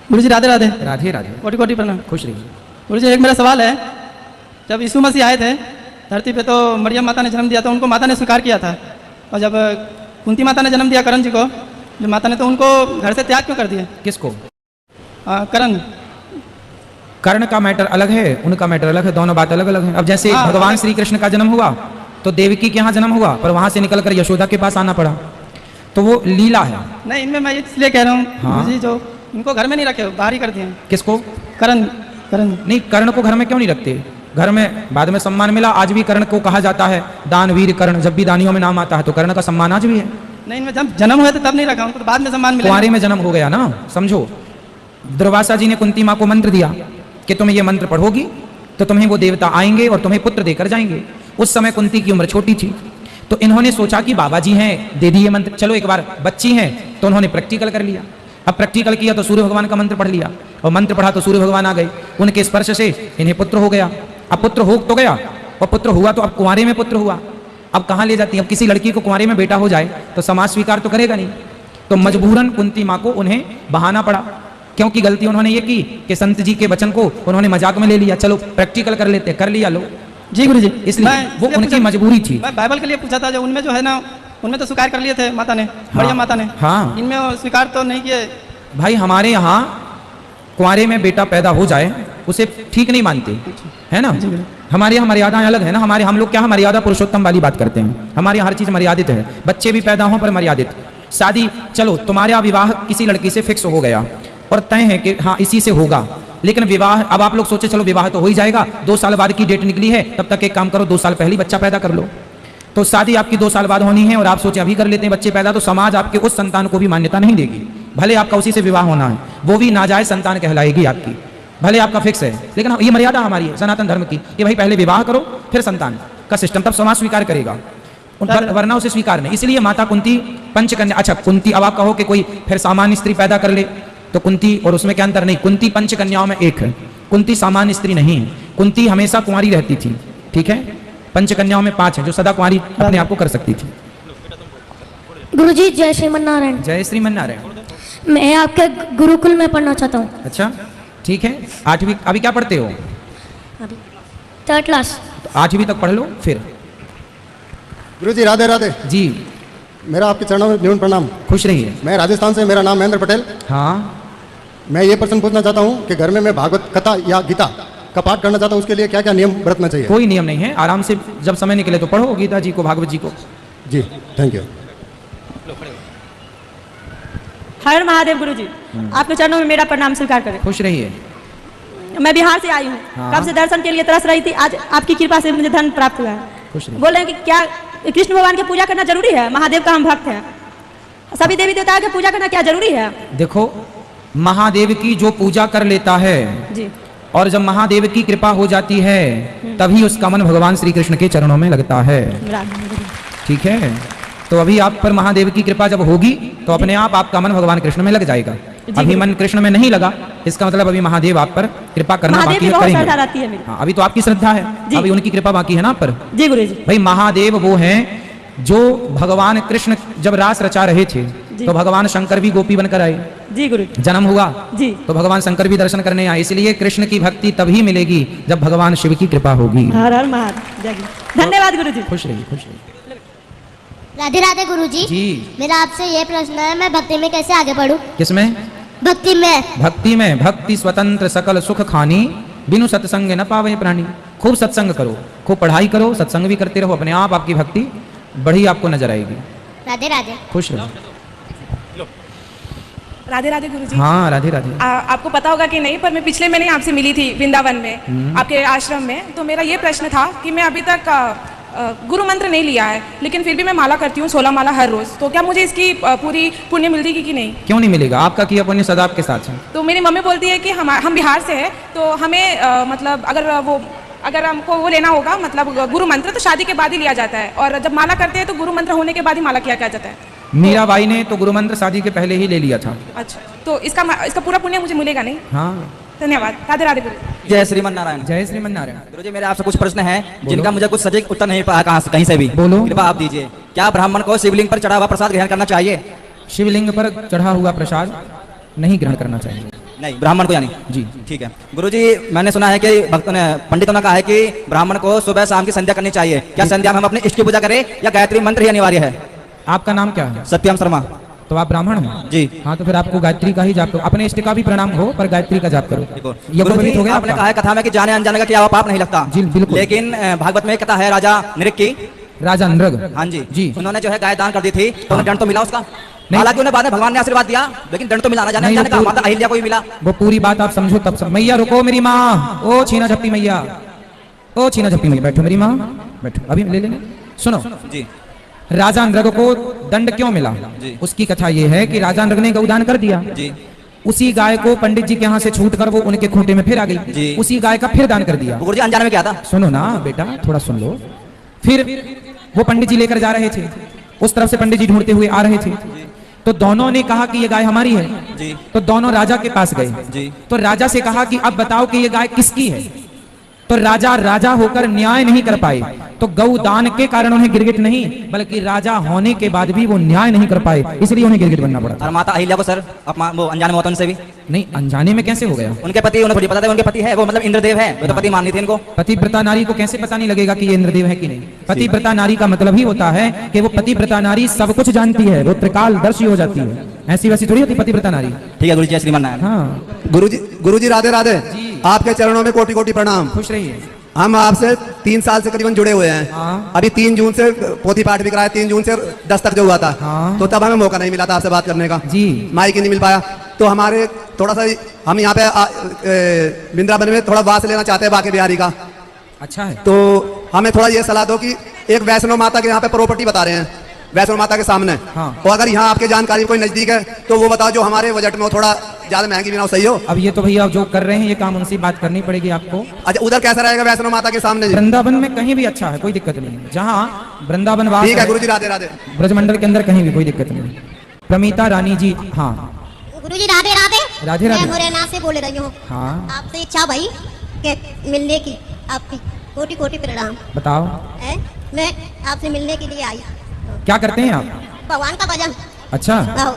गुरु जी राधे राधे। राधे राधे। कोटि कोटि प्रणाम। खुश रहिए। गुरु जी एक मेरा सवाल है, जब यीशु मसीह आए थे धरती पे तो मरियम माता ने जन्म दिया, तो उनको माता ने स्वीकार किया था, और जब कुंती माता ने जन्म दिया करण जी को, जो माता ने, तो उनको घर से त्याग क्यों कर दिया? किसको? करण। कर्ण का मैटर अलग है, उनका मैटर अलग है, दोनों बात अलग अलग है। अब जैसे भगवान श्री कृष्ण का जन्म हुआ तो देवकी के यहाँ जन्म हुआ, पर वहां से निकलकर यशोदा के पास आना पड़ा, तो वो लीला है। नहीं, इनमें मैं इसलिए कह रहा हूँ हाँ? जी, जो इनको घर में नहीं रखे, बाहर ही कर दिए। किसको? करण। करण नहीं, कर्ण को घर में क्यों नहीं रखते? घर में बाद में सम्मान मिला, आज भी कर्ण को कहा जाता है दानवीर कर्ण, जब भी दानियों में नाम आता है तो कर्ण का सम्मान आज भी है। नहीं, इनमें जब जन्म हुआ तो तब नहीं रखा, उनको तो बाद में सम्मान मिला। कुंवारे में जन्म हो गया ना, समझो। दुर्वासा जी ने कुंती माँ को मंत्र दिया कि तुम ये मंत्र पढ़ोगी तो तुम्हें वो देवता आएंगे और तुम्हें पुत्र देकर जाएंगे। उस समय कुंती की उम्र छोटी थी, तो इन्होंने सोचा कि बाबा जी हैं, दे दिए मंत्र, चलो एक बार बच्ची हैं, तो उन्होंने प्रैक्टिकल कर लिया। अब प्रैक्टिकल किया तो सूर्य भगवान का मंत्र पढ़ लिया, और मंत्र पढ़ा तो सूर्य भगवान आ गए, उनके स्पर्श से इन्हें पुत्र हो गया। अब पुत्र हो तो गया, और पुत्र हुआ तो अब कुंवारे में पुत्र हुआ। अब कहाँ ले जाती है? अब किसी लड़की को कुंवारे में बेटा हो जाए तो समाज स्वीकार तो करेगा नहीं, तो मजबूरन कुंती माँ को उन्हें बहाना पड़ा, क्योंकि गलती उन्होंने ये की कि संत जी के वचन को उन्होंने मजाक में ले लिया, चलो प्रैक्टिकल कर लेते, कर लिया लो। जी गुरु जी, इसलिए वो उनकी मजबूरी थी। मैं बाइबल के लिए पूछा था, जो उनमें जो है ना, उनमें तो स्वीकार कर लिए थे माता ने, मरियम माता ने। हाँ, इनमें स्वीकार तो नहीं किए। भाई हमारे यहाँ कुंवारे में बेटा पैदा हो जाए उसे ठीक नहीं मानते, है ना। हमारे यहाँ मर्यादाएं अलग है ना। हम लोग क्या मर्यादा पुरुषोत्तम वाली बात करते हैं। हमारे यहाँ हर चीज मर्यादित है, बच्चे भी पैदा हों पर मर्यादित। शादी, चलो तुम्हारा विवाह किसी लड़की से फिक्स हो गया और तय है कि हाँ इसी से होगा, लेकिन विवाह, अब आप लोग सोचे चलो विवाह तो हो ही जाएगा, 2 साल बाद की डेट निकली है, तब तक एक काम करो 2 साल पहले बच्चा पैदा कर लो। तो शादी आपकी 2 साल बाद होनी है और आप सोचे अभी कर लेते हैं बच्चे पैदा, तो समाज आपके उस संतान को भी मान्यता नहीं देगी। भले आपका उसी से विवाह होना है, वो भी नाजायज संतान कहलाएगी आपकी, भले आपका फिक्स है। लेकिन ये मर्यादा हमारी है सनातन धर्म की कि भाई पहले विवाह करो फिर संतान का सिस्टम, तब समाज स्वीकार करेगा, वरना उसे स्वीकार नहीं। इसलिए माता कुंती पंचकन्या, अच्छा कुंती, अब आप कहो कि कोई फिर सामान्य स्त्री पैदा कर ले तो कुंती और उसमें क्या अंतर? नहीं, कुंती पंचकन्याओं में एक है, कुंती सामान्य स्त्री नहीं है। कुंती हमेशा कुंवारी रहती थी, ठीक है। पंचकन्याओं में 5 है जो सदा कुंवारी अपने आप को कर सकती थी। गुरुजी जय श्रीमन नारायण। जय श्रीमन नारायण। मैं आपके गुरुकुल में पढ़ना चाहता हूँ। अच्छा ठीक है, 8वीं, अभी क्या पढ़ते हो? अभी 3rd क्लास। तो 8वीं तक पढ़ लो फिर। गुरुजी राधे राधे। जी, मेरा आपके चरणों में विनम्र प्रणाम। खुश रहिए। मैं राजस्थान से, मेरा नाम महेंद्र पटेल। हाँ, मैं ये प्रश्न पूछना चाहता हूँ कि घर में मैं भागवत कथा या गीता का पाठ करना चाहता हूँ, उसके लिए क्या क्या नियम बरतना चाहिए? कोई नियम नहीं है, आराम से जब समय निकले तो पढ़ो गीता जी को, भागवत जी को। जी थैंक यू। हर महादेव गुरु जी, आपके चरणों में मेरा प्रणाम स्वीकार करें। खुश रहिए। मैं बिहार से आई हूँ, हाँ। कब से दर्शन के लिए तरस रही थी, आज आपकी कृपा से मुझे धन प्राप्त हुआ है। खुश रहिए। बोल रहे हैं कि क्या कृष्ण भगवान की पूजा करना जरूरी है? महादेव का हम भक्त हैं, सभी देवी देवताओं की पूजा करना क्या जरूरी है? देखो, महादेव की जो पूजा कर लेता है जी, और जब महादेव की कृपा हो जाती है तभी उसका मन भगवान श्री कृष्ण के चरणों में लगता है, ठीक है। तो अभी आप पर महादेव की कृपा जब होगी तो अपने आप आपका मन भगवान कृष्ण में लग जाएगा। अभी मन कृष्ण में नहीं लगा, इसका मतलब अभी महादेव आप पर कृपा करना बाकी है, करेंगे। हाँ, अभी तो आपकी श्रद्धा है, अभी उनकी कृपा बाकी है ना आप पर। जी गुरु जी। भाई महादेव वो हैं जो भगवान कृष्ण जब रास रचा रहे थे तो भगवान शंकर भी गोपी बनकर आए। जी गुरु। जन्म हुआ जी, तो भगवान शंकर भी दर्शन करने आए। इसलिए कृष्ण की भक्ति तभी मिलेगी जब भगवान शिव की कृपा होगी। हर हर महादेव। धन्यवाद गुरु जी। खुश रहिए, खुश रहिए। राधे राधे गुरुजी। जी, मेरा आपसे ये प्रश्न है, मैं भक्ति में कैसे आगे बढ़ूं? किसमें? भक्ति में। भक्ति में, भक्ति स्वतंत्र सकल सुख खानी, बिनु सत्संग न पावे प्राणी। खूब सत्संग करो, खूब पढ़ाई करो, सत्संग भी करते रहो, अपने आप आपकी भक्ति बढ़ी आपको नजर आएगी। राधे राधे। खुश रहो। राधे राधे गुरुजी। हाँ राधे राधे। आपको पता होगा कि नहीं, पर मैं पिछले महीने आपसे मिली थी वृंदावन में, आपके आश्रम में। तो मेरा ये प्रश्न था कि मैं अभी तक गुरु मंत्र नहीं लिया है, लेकिन फिर भी मैं माला करती हूँ 16 माला हर रोज। तो क्या मुझे इसकी पूरी पुण्य मिलती है कि नहीं? क्यों नहीं मिलेगा, आपका किया पुण्य सदा आपके साथ है। तो मेरी मम्मी बोलती है कि हम बिहार से हैं, तो हमें मतलब अगर हमको वो लेना होगा, मतलब गुरु मंत्र, तो शादी के बाद ही लिया जाता है, और जब माला करते हैं तो गुरु मंत्र होने के बाद ही माला किया जाता है। मीराबाई ने तो गुरु मंत्र शादी के पहले ही ले लिया था। अच्छा, तो इसका पूरा पुण्य मुझे मिलेगा नहीं? हाँ। धन्यवाद। राधे राधे गुरु। जय श्रीमन नारायण। जय श्रीमन नारायण। गुरुजी मेरे आपसे कुछ प्रश्न हैं जिनका मुझे कुछ सटीक उत्तर नहीं पता कहाँ से, कहीं से भी। बोलो। कृपा आप दीजिए। क्या ब्राह्मण को शिवलिंग पर चढ़ा हुआ प्रसाद ग्रहण करना चाहिए? शिवलिंग पर चढ़ा हुआ प्रसाद नहीं ग्रहण करना चाहिए। नहीं, ब्राह्मण को यानी। जी। ठीक है गुरुजी, मैंने सुना है कि भक्तों ने, पंडितों ने कहा है कि ब्राह्मण को सुबह शाम की संध्या करनी चाहिए। क्या संध्या में हम अपने इष्ट की पूजा करें या गायत्री मंत्र ही अनिवार्य है? आपका नाम क्या है? सत्यम शर्मा। तो आप ब्राह्मण हो? जी। हाँ, तो फिर आपको गायत्री का ही जाप करो। अपने इष्ट का भी प्रणाम हो, पर गायत्री का जाप करो। ये गुरुजी, हो गया आपने आपका? कहा है कथा में कि जाने अनजाने का क्या हुआ पाप नहीं लगता। जी बिल्कुल। लेकिन भागवत में एक कथा है राजा नृग की। राजा नृग? हाँ जी जी। उन्होंने जो है गाय दान कर दी थी, तो उन्हें दंड तो मिला उसका। नहीं। हालांकि उन्हें बाद में भगवान ने आशीर्वाद दिया, लेकिन दंड तो मिला ना। जाने नहीं, अनजाने का, माता अहिल्या को भी मिला। वो पूरी बात आप समझो तब सब। मैया रुको मेरी माँ, ओ छीना झप्पी मैया, ओ छीना झप्पी मैया, बैठो मेरी माँ, बैठो, अभी ले लेंगे। सुनो जी। राजा नृग को दंड क्यों मिला? उसकी कथा ये है कि राजा नृग ने गौदान कर दिया जी। उसी गाय को पंडित जी के यहाँ से छूट कर वो उनके खूंटे में फिर आ जी। गई। उसी गाय का फिर दान कर दिया। गुरुजी अनजाने में क्या था? सुनो ना बेटा, थोड़ा सुन लो। फिर वो पंडित जी लेकर जा रहे थे, उस तरफ से पंडित जी ढूंढते हुए आ रहे थे, तो दोनों ने कहा कि ये गाय हमारी है। जी। तो दोनों राजा के पास गए। जी। तो राजा से कहा कि अब बताओ कि ये गाय किसकी है। तो राजा राजा होकर न्याय नहीं कर पाए। तो गौदान के कारण उन्हें गिरगिट नहीं, बल्कि राजा होने के बाद भी वो न्याय नहीं कर पाए, इसलिए उन्हें गिरगिट बनना पड़ा। और माता अहिल्या को सर वो अनजाने में से भी नहीं, अनजाने में कैसे हो गया? उनके पति, उन्हें थोड़ी पता था उनके पति है, वो मतलब इंद्रदेव है, वो तो पति माननी थी इनको। पतिव्रता नारी को कैसे पता नहीं लगेगा कि ये इंद्रदेव है कि नहीं? पतिव्रता नारी का मतलब ही होता है कि वो पतिव्रता नारी सब कुछ जानती है, वो त्रिकालदर्शी हो जाती है। ऐसी वैसी थोड़ी होती पतिव्रता नारी। ठीक है गुरुजी, जय श्रीमान नारायण। हाँ, गुरुजी राधे राधे। आपके चरणों में कोटि कोटि प्रणाम। खुश रहिए। हम आपसे 3 साल से करीबन जुड़े हुए हैं। हाँ। अभी 3 जून से पोथी पाठ भी कराया, 3 जून से 10 तक जो हुआ था। हाँ। तो तब हमें मौका नहीं मिला था आपसे बात करने का। जी। माइक ही नहीं मिल पाया। तो हमारे थोड़ा सा हम यहाँ पे वृंदावन में थोड़ा वास लेना चाहते हैं बाके बिहारी का। अच्छा है। तो हमें थोड़ा ये सलाह दो कि एक वैष्णो माता के यहाँ पे प्रॉपर्टी बता रहे हैं, वैष्णो माता के सामने। हाँ। और अगर यहाँ आपके जानकारी में कोई नजदीक है तो वो बताओ, जो हमारे बजट में हो, थोड़ा ज्यादा महंगी भी ना हो, सही हो। अब ये तो भैया जो कर रहे हैं ये काम उनसे बात करनी पड़ेगी आपको। अच्छा, उधर कैसा रहेगा वैष्णो माता के सामने? वृंदावन में कहीं भी अच्छा है, कोई दिक्कत नहीं है। जहाँ वृंदावन वास ठीक है गुरुजी, राधे राधे। ब्रजमंडल के अंदर कहीं भी कोई दिक्कत नहीं। प्रमिता रानी जी। हाँ गुरुजी राधे राधे। राधे राधे। मैं मुरैना से बोल रही हूँ। हाँ, आपसे इच्छा भाई के मिलने की, आपकी कोटि कोटि प्रणाम बताओ है। मैं आपसे मिलने के लिए आई। क्या करते हैं आप? भगवान का भजन। अच्छा, आओ।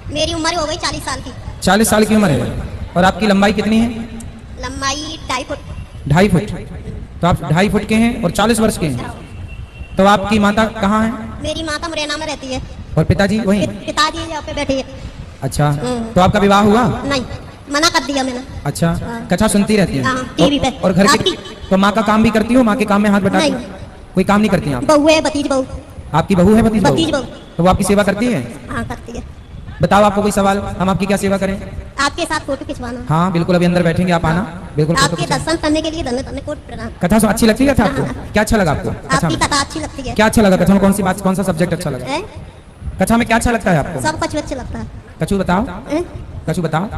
मेरी उम्र हो गई 40 साल की। 40 साल की उम्र है। और आपकी लंबाई कितनी है? लंबाई 2.5 फुट। 2.5 फुट। तो आप 2.5 फुट के हैं और 40 वर्ष के हैं। तो आपकी माता कहाँ है? मेरी माता मुरैना में रहती है और पिताजी वहीं? पिताजी यहाँ पे बैठे हैं। अच्छा, तो आपका विवाह हुआ? नहीं, मना कर दिया मैंने। अच्छा, कथा सुनती रहती है? हाँ, टीवी पे। और घर के? आपकी? तो माँ का काम भी करती हो? माँ के काम में हाथ बटा? नहीं। कोई काम नहीं करती आप? बहू है, भतीज बहू। आपकी बहू है? भतीज भतीज बहू? बहू। तो वो आपकी सेवा करती है? हाँ करती है। बताओ, आपको कोई सवाल? हम आपकी क्या सेवा करें? आपके साथ फोटो खिंचवाना। हाँ बिल्कुल, अभी अंदर बैठेंगे, आप आना। बिल्कुल फोटो आपके खिंचाएं। दर्शन करने के लिए धन्य धन्य कोटि प्रणाम। कथा अच्छी लगती है? कथा आपको हाँ। क्या अच्छा लगा? आपको कथा आपकी में कथा अच्छी लगती है। क्या अच्छा लगा? कथा में कौन सी बात, कौन सा सब्जेक्ट अच्छा लगा? हैं? कथा में क्या अच्छा लगता है आपको? सब कुछ अच्छा लगता है। कछु बताओ, हैं? कछु बताओ।